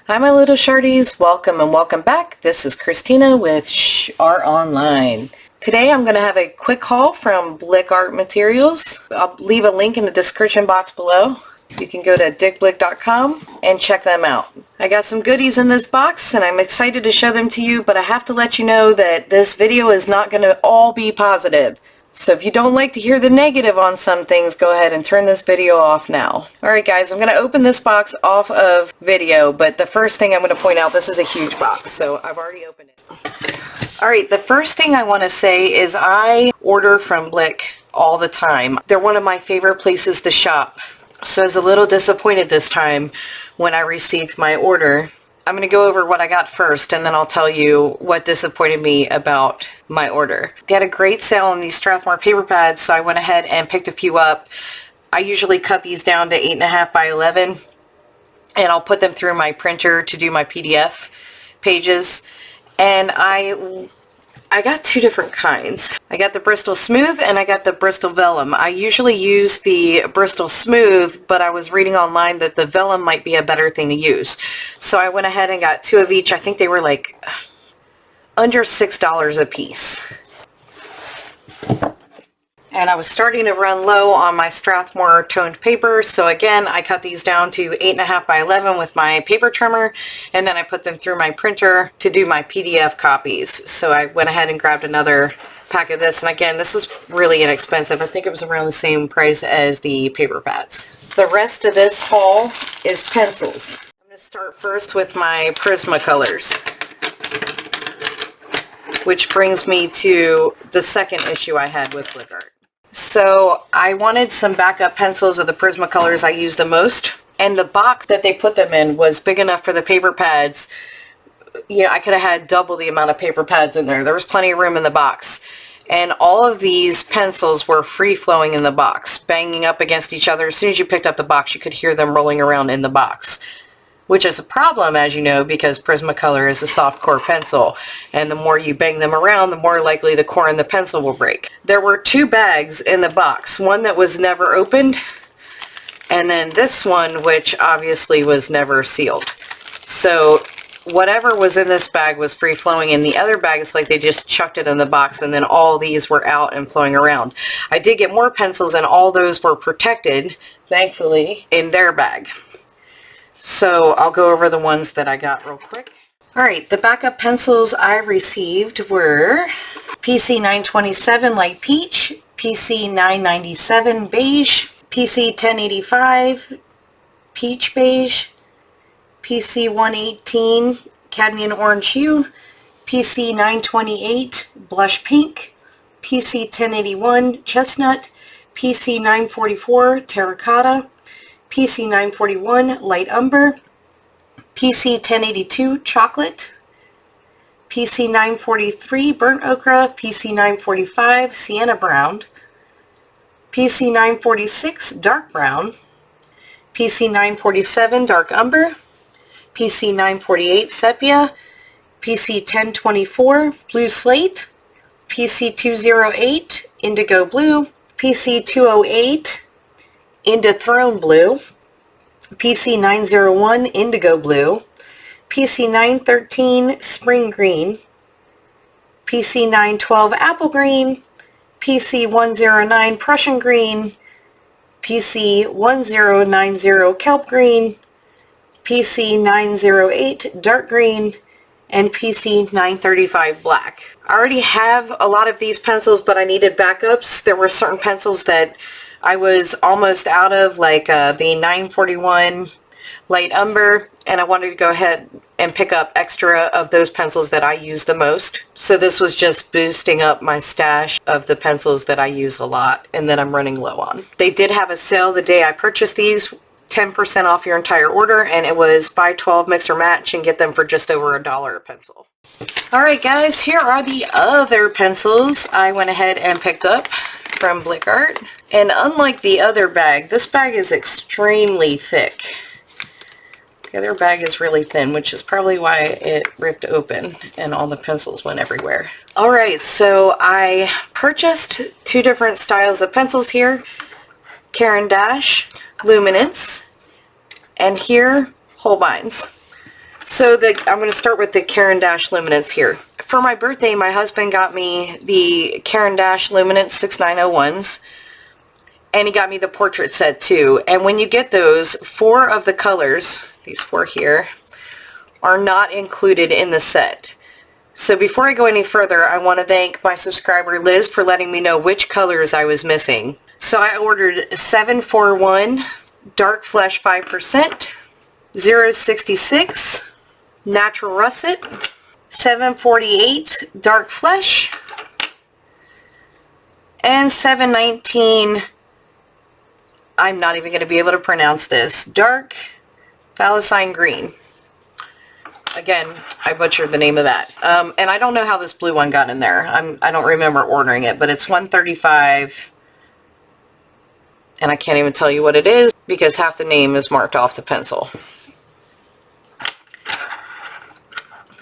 Hi my little shardies, welcome and welcome back. This is Christina with Shhh Art Online. Today I'm going to have a quick haul from Blick Art Materials. I'll leave a link in the description box below. You can go to digblick.com and check them out. I got some goodies in this box and I'm excited to show them to you, but I have to let you know that this video is not going to all be positive. So if you don't like to hear the negative on some things, go ahead and turn this video off now. Alright guys, I'm going to open this box off of video, but the first thing I'm going to point out, this is a huge box, so I've already opened it. Alright, the first thing I want to say is I order from Blick all the time. They're one of my favorite places to shop. So I was a little disappointed this time when I received my order. I'm going to go over what I got first and then I'll tell you what disappointed me about my order. They had a great sale on these Strathmore paper pads, so I went ahead and picked a few up. I usually cut these down to 8.5 by 11 and I'll put them through my printer to do my PDF pages. And I got two different kinds. I got the Bristol Smooth and I got the Bristol Vellum. I usually use the Bristol Smooth, but I was reading online that the Vellum might be a better thing to use. So I went ahead and got two of each. I think they were like under $6 a piece. And I was starting to run low on my Strathmore toned paper, so again I cut these down to 8.5 by 11 with my paper trimmer, and then I put them through my printer to do my PDF copies. So I went ahead and grabbed another pack of this, and again this is really inexpensive. I think it was around the same price as the paper pads. The rest of this haul is pencils. I'm going to start first with my Prismacolors, which brings me to the second issue I had with Blick Art. So I wanted some backup pencils of the Prismacolors I use the most, and the box that they put them in was big enough for the paper pads. You know, I could have had double the amount of paper pads in there. There was plenty of room in the box. And all of these pencils were free-flowing in the box, banging up against each other. As soon as you picked up the box, you could hear them rolling around in the box, which is a problem, as you know, because Prismacolor is a soft core pencil, and the more you bang them around, the more likely the core in the pencil will break. There were two bags in the box, one that was never opened, and then this one, which obviously was never sealed. So whatever was in this bag was free-flowing. In the other bag, it's like they just chucked it in the box, and then all these were out and flowing around. I did get more pencils, and all those were protected, thankfully, in their bag. So I'll go over the ones that I got real quick. Alright, the backup pencils I received were PC 927 Light Peach, PC 997 Beige, PC 1085 Peach Beige, PC 118 Cadmium Orange Hue, PC 928 Blush Pink, PC 1081 Chestnut, PC 944 Terracotta, PC 941 Light Umber, PC 1082 Chocolate, PC 943 Burnt Ochre, PC 945 Sienna Brown, PC 946 Dark Brown, PC 947 Dark Umber, PC 948 Sepia, PC 1024 Blue Slate, PC 208 Indigo Blue, PC 208 into Throne Blue, PC 901 Indigo Blue, PC 913 Spring Green, PC 912 Apple Green, PC 109 Prussian Green, PC 1090 Kelp Green, PC 908 Dark Green, and PC 935 Black. I already have a lot of these pencils, but I needed backups. There were certain pencils that I was almost out of, like the 941 Light Umber, and I wanted to go ahead and pick up extra of those pencils that I use the most. So this was just boosting up my stash of the pencils that I use a lot and that I'm running low on. They did have a sale the day I purchased these, 10% off your entire order, and it was buy 12 mix or match and get them for just over $1 a pencil. Alright guys, here are the other pencils I went ahead and picked up from Blick Art. And unlike the other bag, this bag is extremely thick. The other bag is really thin, which is probably why it ripped open and all the pencils went everywhere. Alright, so I purchased two different styles of pencils here. Caran d'Ache, Luminance, and here, Holbein's. So I'm going to start with the Caran d'Ache Luminance here. For my birthday, my husband got me the Caran d'Ache Luminance 6901s, and he got me the portrait set too. And when you get those, 4 of the colors, these 4 here, are not included in the set. So before I go any further, I want to thank my subscriber Liz for letting me know which colors I was missing. So I ordered 741 Dark Flesh 5%, 066 Natural Russet, 748 Dark Flesh, and 719, I'm not even going to be able to pronounce this, Dark Phalocine Green. Again, I butchered the name of that. And I don't know how this blue one got in there. I don't remember ordering it, but it's 135, and I can't even tell you what it is because half the name is marked off the pencil.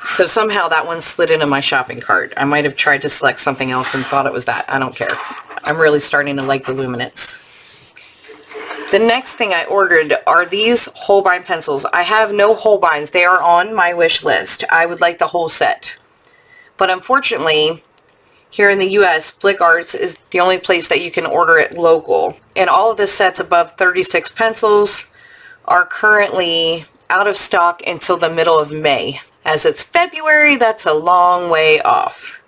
So somehow that one slid into my shopping cart. I might have tried to select something else and thought it was that. I don't care. I'm really starting to like the Luminance. The next thing I ordered are these Holbein pencils. I have no Holbeins. They are on my wish list. I would like the whole set. But unfortunately, here in the US, Blick Arts is the only place that you can order it local. And all of the sets above 36 pencils are currently out of stock until the middle of May. As it's February, that's a long way off.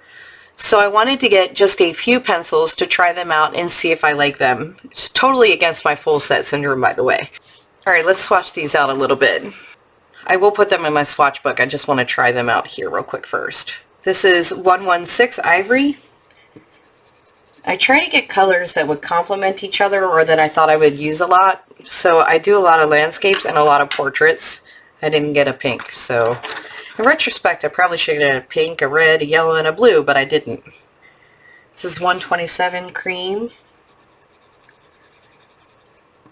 So I wanted to get just a few pencils to try them out and see if I like them. It's totally against my full set syndrome, by the way. Alright, let's swatch these out a little bit. I will put them in my swatch book. I just want to try them out here real quick first. This is 116 Ivory. I try to get colors that would complement each other or that I thought I would use a lot. So I do a lot of landscapes and a lot of portraits. I didn't get a pink, so in retrospect, I probably should have had a pink, a red, a yellow, and a blue, but I didn't. This is 127 Cream.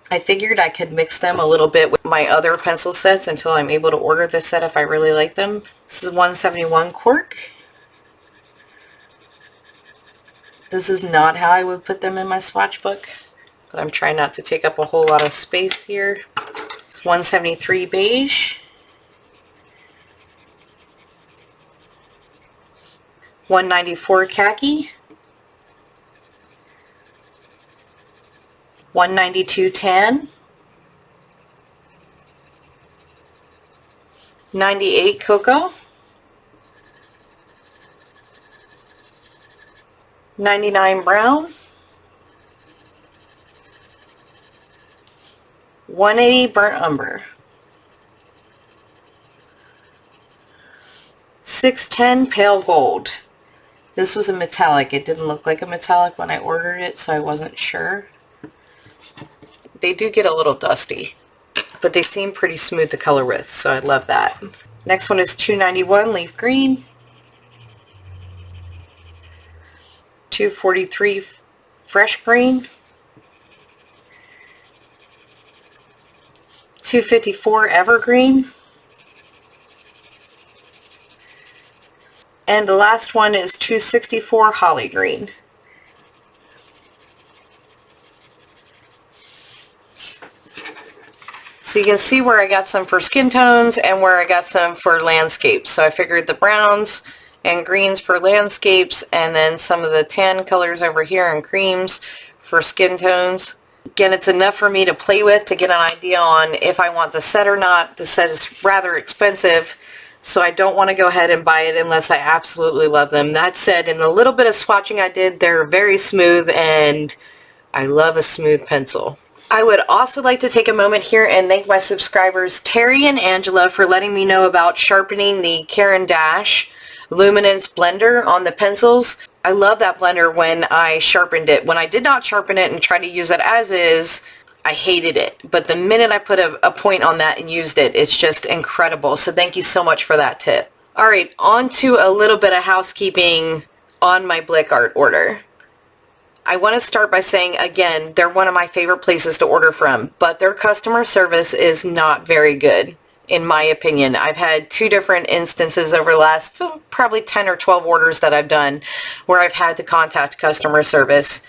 I figured I could mix them a little bit with my other pencil sets until I'm able to order this set if I really like them. This is 171 Cork. This is not how I would put them in my swatch book, but I'm trying not to take up a whole lot of space here. It's 173 Beige. 194 Khaki, 192 Tan, 98 Cocoa, 99 Brown, 180 Burnt Umber, 610 Pale Gold. This was a metallic. It didn't look like a metallic when I ordered it, so I wasn't sure. They do get a little dusty, but they seem pretty smooth to color with, so I love that. Next one is 291 Leaf Green, 243 Fresh Green, 254 Evergreen, and the last one is 264 Holly Green. So you can see where I got some for skin tones and where I got some for landscapes. So I figured the browns and greens for landscapes, and then some of the tan colors over here and creams for skin tones. Again, it's enough for me to play with to get an idea on if I want the set or not. The set is rather expensive, so I don't want to go ahead and buy it unless I absolutely love them. That said, in the little bit of swatching I did, they're very smooth, and I love a smooth pencil. I would also like to take a moment here and thank my subscribers Terry and Angela for letting me know about sharpening the Caran d'Ache Luminance blender on the pencils. I love that blender when I sharpened it. When I did not sharpen it and try to use it as is, I hated it. But the minute I put a point on that and used it, it's just incredible. So thank you so much for that tip. Alright, on to a little bit of housekeeping on my Blick Art order. I want to start by saying, again, they're one of my favorite places to order from, but their customer service is not very good, in my opinion. I've had 2 different instances over the last probably 10 or 12 orders that I've done where I've had to contact customer service.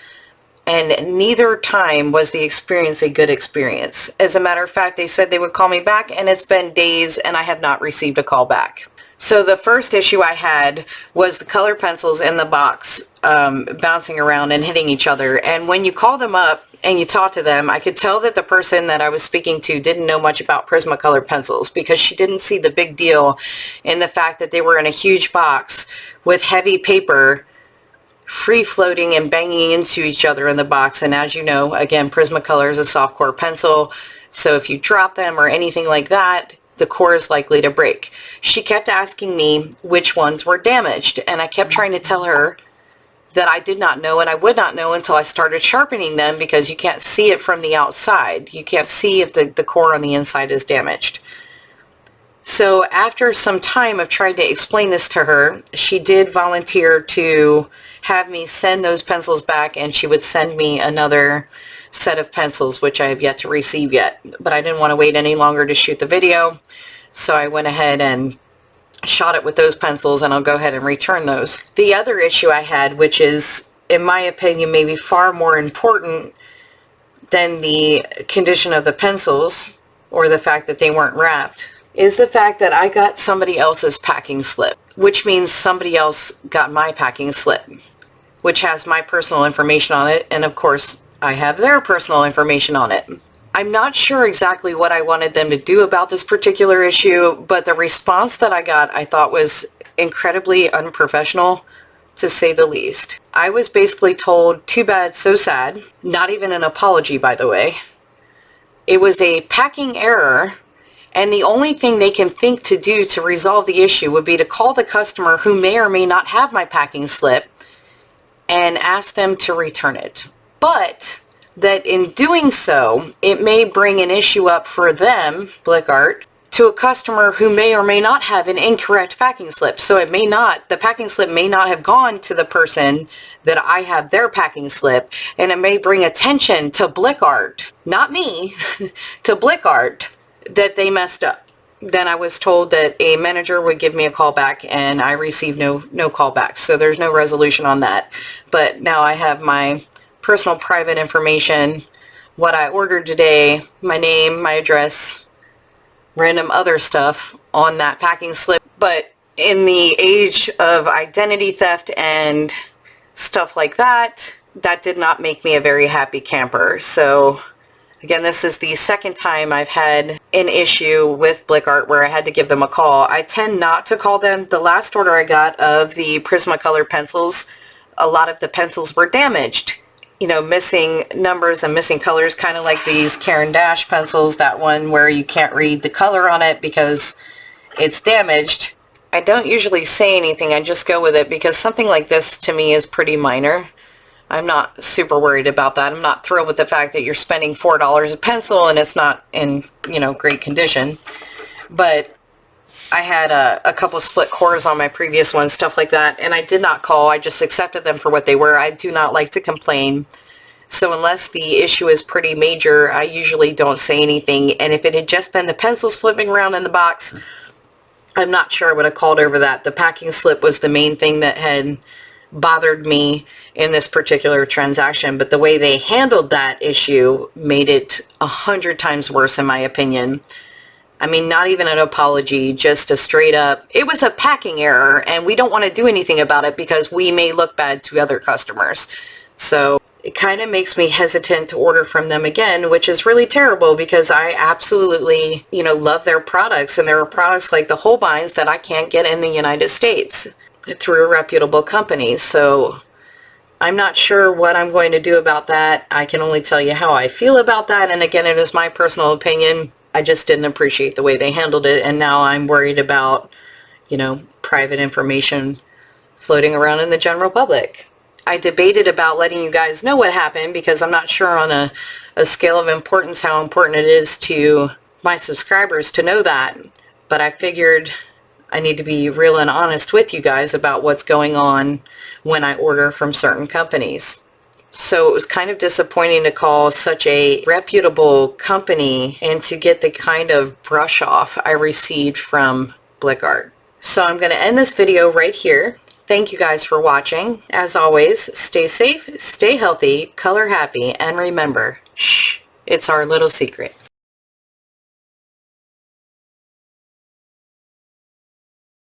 and neither time was the experience a good experience. As a matter of fact, they said they would call me back, and it's been days and I have not received a call back. So the first issue I had was the color pencils in the box bouncing around and hitting each other. And when you call them up and you talk to them, I could tell that the person that I was speaking to didn't know much about Prismacolor pencils, because she didn't see the big deal in the fact that they were in a huge box with heavy paper free floating and banging into each other in the box. And as you know, again, Prismacolor is a soft core pencil, so if you drop them or anything like that, the core is likely to break. She kept asking me which ones were damaged, and I kept trying to tell her that I did not know, and I would not know until I started sharpening them, because you can't see it from the outside. You can't see if the core on the inside is damaged. So after some time of trying to explain this to her, she did volunteer to have me send those pencils back, and she would send me another set of pencils, which I have yet to receive yet. But I didn't want to wait any longer to shoot the video, so I went ahead and shot it with those pencils, and I'll go ahead and return those. The other issue I had, which is, in my opinion, maybe far more important than the condition of the pencils or the fact that they weren't wrapped, is the fact that I got somebody else's packing slip, which means somebody else got my packing slip, which has my personal information on it, and of course I have their personal information on it. I'm not sure exactly what I wanted them to do about this particular issue, but the response that I got I thought was incredibly unprofessional, to say the least. I was basically told, too bad, so sad. Not even an apology, by the way. It was a packing error, and the only thing they can think to do to resolve the issue would be to call the customer, who may or may not have my packing slip, and ask them to return it. But that in doing so, it may bring an issue up for them, Blick Art, to a customer who may or may not have an incorrect packing slip. So it may not, the packing slip may not have gone to the person that I have their packing slip, and it may bring attention to Blick Art, not me, to Blick Art, that they messed up. Then I was told that a manager would give me a call back, and I received no call back. So there's no resolution on that. But now I have my personal private information, what I ordered today, my name, my address, random other stuff on that packing slip. But in the age of identity theft and stuff like that, that did not make me a very happy camper. So again, this is the second time I've had an issue with Blick Art where I had to give them a call. I tend not to call them. The last order I got of the Prismacolor pencils, a lot of the pencils were damaged. You know, missing numbers and missing colors, kind of like these Caran d'Ache pencils, that one where you can't read the color on it because it's damaged. I don't usually say anything, I just go with it, because something like this to me is pretty minor. I'm not super worried about that. I'm not thrilled with the fact that you're spending $4 a pencil and it's not in, you know, great condition. But I had a couple split cores on my previous one, stuff like that, and I did not call. I just accepted them for what they were. I do not like to complain. So unless the issue is pretty major, I usually don't say anything. And if it had just been the pencils flipping around in the box, I'm not sure I would have called over that. The packing slip was the main thing that had bothered me in this particular transaction, but the way they handled that issue made it 100 times worse, in my opinion. I mean, not even an apology, just a straight up, it was a packing error, and we don't want to do anything about it because we may look bad to other customers. So it kind of makes me hesitant to order from them again, which is really terrible, because I absolutely, you know, love their products, and there are products like the Holbeins that I can't get in the United States through a reputable company. So I'm not sure what I'm going to do about that. I can only tell you how I feel about that, and again, it is my personal opinion. I just didn't appreciate the way they handled it, and now I'm worried about, you know, private information floating around in the general public. I debated about letting you guys know what happened, because I'm not sure on a scale of importance how important it is to my subscribers to know that, but I figured I need to be real and honest with you guys about what's going on when I order from certain companies. So it was kind of disappointing to call such a reputable company and to get the kind of brush off I received from Blick Art. So I'm going to end this video right here. Thank you guys for watching. As always, stay safe, stay healthy, color happy, and remember, shh, it's our little secret.